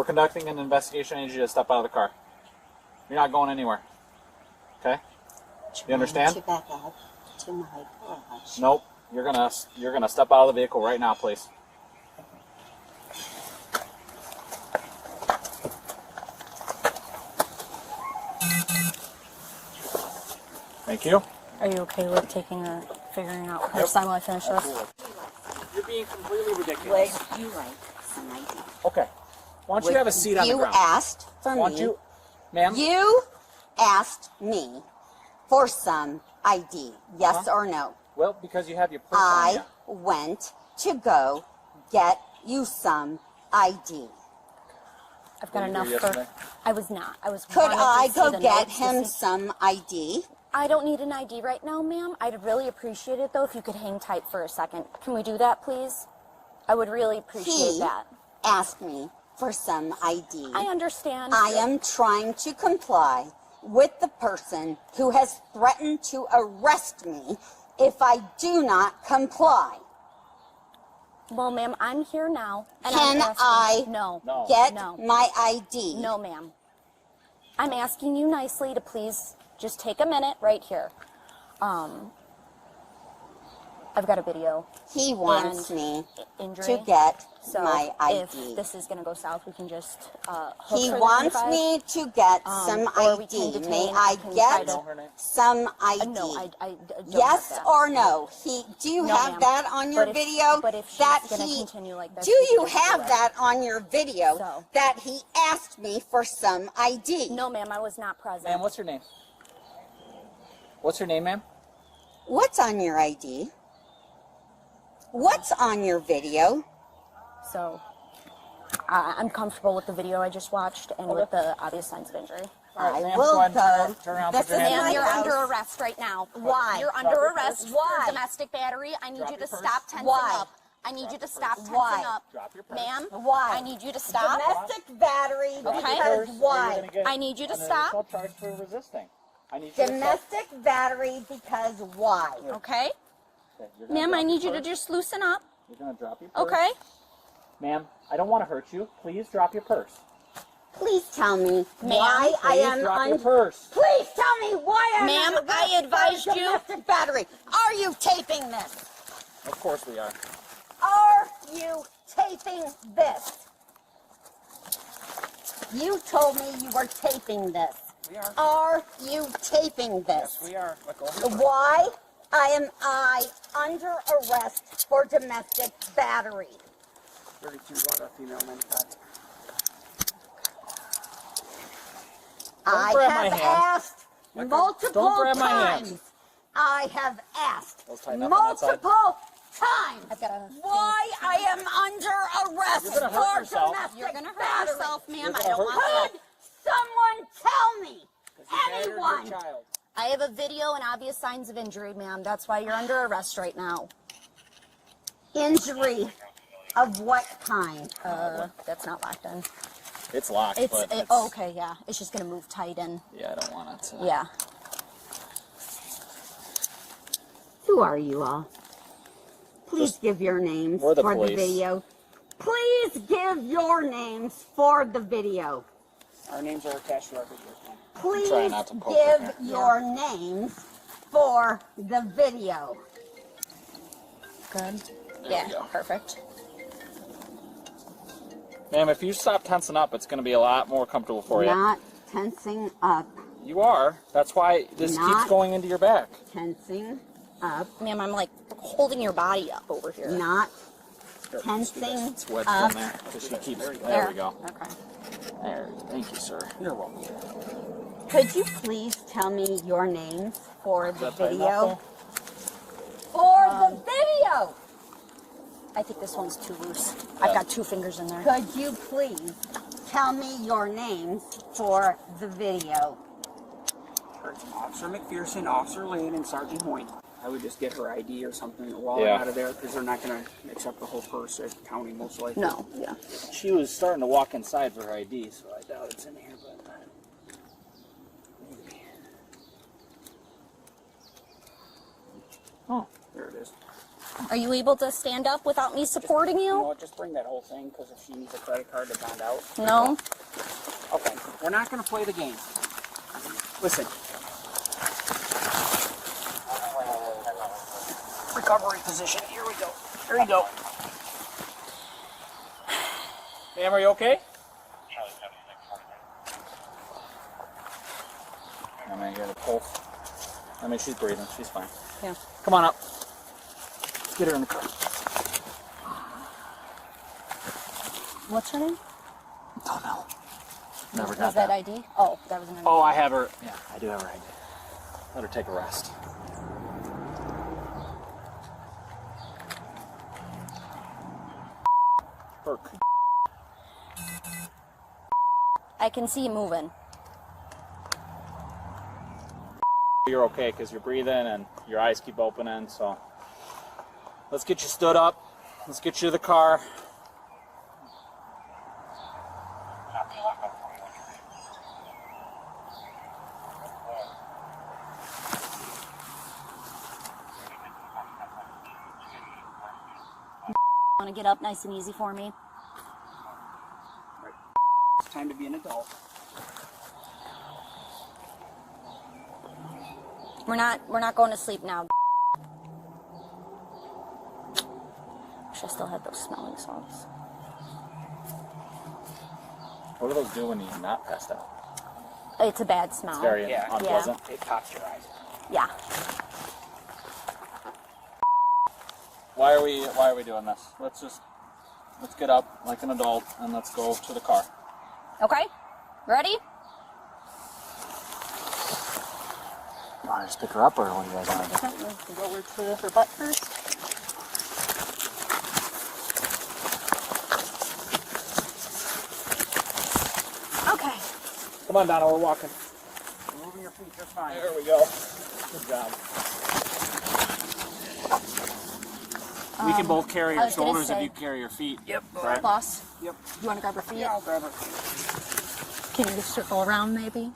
We're conducting an investigation. I need you to step out of the car. You're not going anywhere. Okay? You understand? To back up to my garage. Nope. You're gonna step out of the vehicle right now, please. Thank you. Are you okay with figuring out her sign while I finish this? You're being completely ridiculous. Would you like some ID? Okay. Why don't you have a seat on the ground? You asked for Why don't me. you, ma'am? You asked me for some ID. Yes or no? Well, because you have your purse on you. I went to go get you some ID. I've got Were you enough here for... yesterday? I was not. I was Could wanting to I see go the get notes to him see- some ID? I don't need an ID right now, ma'am. I'd really appreciate it, though, if you could hang tight for a second. Can we do that, please? I would really appreciate He that. asked me for some ID. I understand. I am trying to comply with the person who has threatened to arrest me if I do not comply. Well, ma'am, I'm here now. And Can I'm asking... I No. get No. my ID? No, ma'am. I'm asking you nicely to please just take a minute right here. I've got a video. He wants And me injury. to get So my ID. if this is going to go south, we can just hook He for the wants 25. me to get some or we can ID. detain, May I I can get try her name? some ID? No, I don't Yes have that. or no? Do you No, have ma'am. that on your But if- video? but if she's that gonna he, continue like this, do we can you just do have it. that on your video So. that he asked me for some ID? No, ma'am, I was not present. Ma'am, what's your name? What's your name, ma'am? What's on your ID? What's on your video? So I'm comfortable with the video I just watched and with the obvious signs of injury. All right, I ma'am, will go ahead and go. turn around, This put your is hand my on You're your house. under arrest right now. Why? You're Drop under your arrest purse. Why? for domestic battery. I need Drop you to your purse. stop tensing Why? up. I need you to stop tensing Why? up. Drop your purse. Ma'am, Why? I need you to stop. Domestic battery Okay. because why? I need you to An stop. initial charge for resisting. I need you to stop. Domestic battery because why? Okay? Okay, you're gonna Ma'am, drop I need your you to purse. just loosen up. You're gonna drop your purse. Okay? Ma'am, I don't want to hurt you. Please drop your purse. Please tell me why I Please am drop your under. purse. Please tell me why I'm Ma'am, under I arrest advised for you- domestic battery. Are you taping this? Of course we are. Are you taping this? You told me you were taping this. We are. Are you taping this? Yes, we are. Let go of your purse. Why am I under arrest for domestic battery? 32 water female manufacturer. I grab my have hand. asked multiple Don't grab my hand. times. I have asked Let's tighten up on that side. multiple times I've got a why I am under arrest You're gonna hurt for yourself. domestic You're going to hurt battery. yourself, ma'am. You're I gonna don't hurt want that. Could someone tell me? You battered your Anyone? child. I have a video and obvious signs of injury, ma'am. That's why you're under arrest right now. Injury of what kind? That's not locked in. It's locked, but it's, Oh, okay, yeah. It's just going to move tight in. yeah, I don't want it to. Yeah. Who are you all? Please give your names We're the for police. the video. Please give your names for the video. Our names are attached to our video. Please trying not to poke give her. your names for the video. Good. we Yeah, go. perfect. Ma'am, if you stop tensing up, it's going to be a lot more comfortable for you. Not tensing up. You are. That's why this Not- keeps going into your back. Tensing up. Ma'am, I'm like holding your body up over here. Not tensing It's wedged up. in there. Because she keeps. There There. we go. Okay. There. Thank you, sir. You're welcome. Could you please tell me your names for the Is that tight video? enough, For the video! I think this one's too loose. I've got 2 fingers in there. Could you please tell me your names for the video? It's Officer McPherson, Officer Lane, and Sergeant Hoyt. I would just get her ID or something while Yeah. I'm out of there because they're not going to accept the whole purse at county most likely. No, yeah. She was starting to walk inside for her ID, so I doubt it's in here. But Oh, there it is. Are you able to stand up without me supporting You know you? what, just bring that whole thing, because if she needs a credit card to find out. No? Okay, we're not going to play the game. Listen. Recovery position. Here we go. There you go. Ma'am, are you okay? I mean, I hear the pulse. I mean, she's breathing. She's fine. Yeah. Come on up. Let's get her in the car. What's her name? Don't know. Never got Was that ID? Oh, that was an ID. Oh, I have her. Yeah, I do have her ID. Let her take a rest. Burke. I can see you moving. You're okay because you're breathing and your eyes keep opening, so let's get you stood up. Let's get you to the car. Want to get up nice and easy for me? It's time to be an adult. We're not going to sleep now. Wish I still had those smelling salts. What do those do when you're not passed out? It's a bad smell. It's very Yeah. unpleasant. It pops your eyes. Yeah. Why are we doing this? Let's get up like an adult and let's go to the car. Okay. Ready? Want to just pick her up, or what do you guys want to do? Go over to her butt first. Okay. Come on, Donna, we're walking. You're moving your feet just fine. There we go. Good job. We can both carry I your was gonna shoulders if say- you carry your feet. Yep. Right? Boss, Yep. you want to grab her feet? Yeah, I'll grab her. Can you just circle around maybe?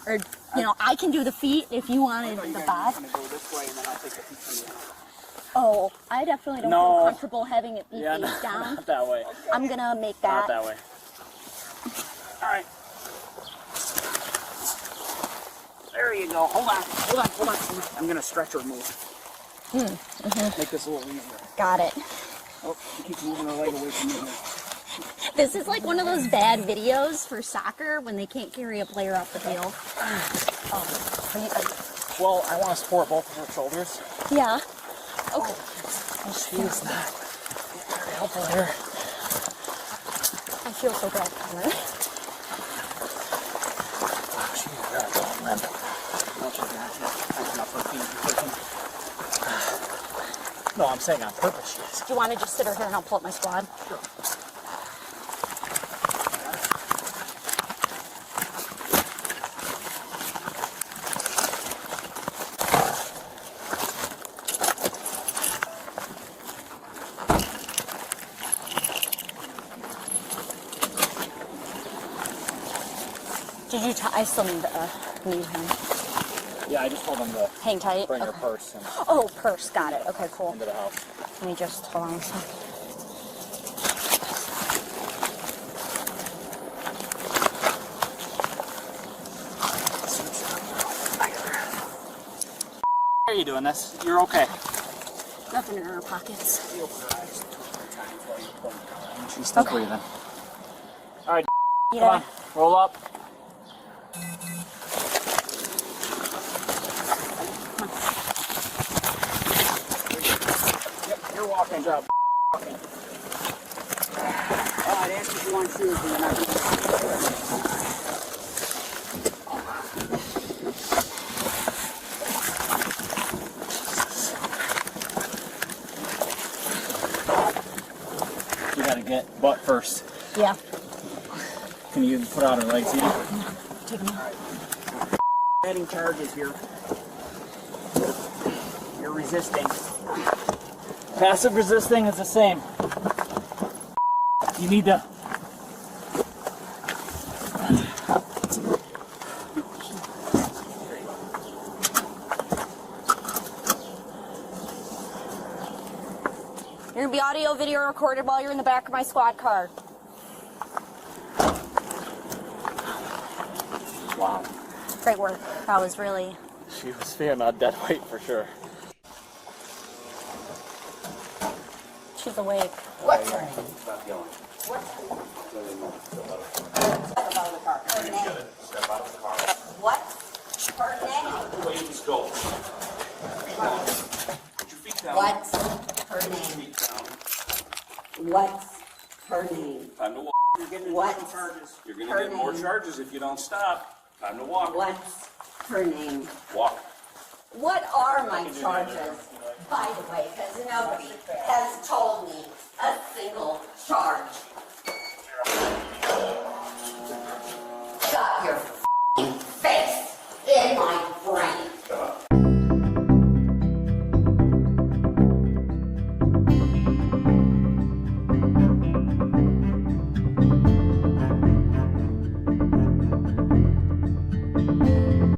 Or, you know, I can do the feet if you wanted I thought you the guys bod. were going to go this way, and then I'll take the feet from you. Oh, I definitely don't No. feel comfortable having it be Yeah, face down. not that way. I'm gonna make Not that. that way. All right. There you go. Hold on. I'm going to stretch her move. Make this a little easier. Got it. Oh, she keeps moving her leg away from me here. This is like one of those bad videos for soccer when they can't carry a player off the field. Well, I want to support both of her shoulders. Yeah. Okay. She's not very helpful here. I feel so bad, Connor. She's really going limp. No, I'm saying on purpose she is. Do you want to just sit her here and I'll pull up my squad? Sure. Did you I still need him. Yeah, I just told them to Hang tight. bring her Okay. purse and Oh, purse. Got it. Okay, cool. into the house. Let me just hold on a second. How are you doing this? You're okay. Nothing in our pockets. She's still breathing. All right, Yeah. come on, roll up. Yep, you're walking. Good job. Walking. I'd ask if you want shoes, but you're not going to. You gotta get butt first. Yeah. Can you put out her legs either? Take them. Adding charges here. You're resisting. Passive resisting is the same. You need to. You're gonna be audio, video recorded while you're in the back of my squad car. Wow. Great work. That was really... She was being a dead weight for sure. She's awake. What's her name? What's her name? Step out of the car. Her name. Step out of the car. What's her name? Ladies, go. Put your feet down. What's her Put your name? feet down. What's her name? Time to walk. You're getting What? more charges. You're Her gonna get more name. charges if you don't stop. Time to walk. What's her name? Walk. What are my charges? By the way, because nobody has told me a single charge.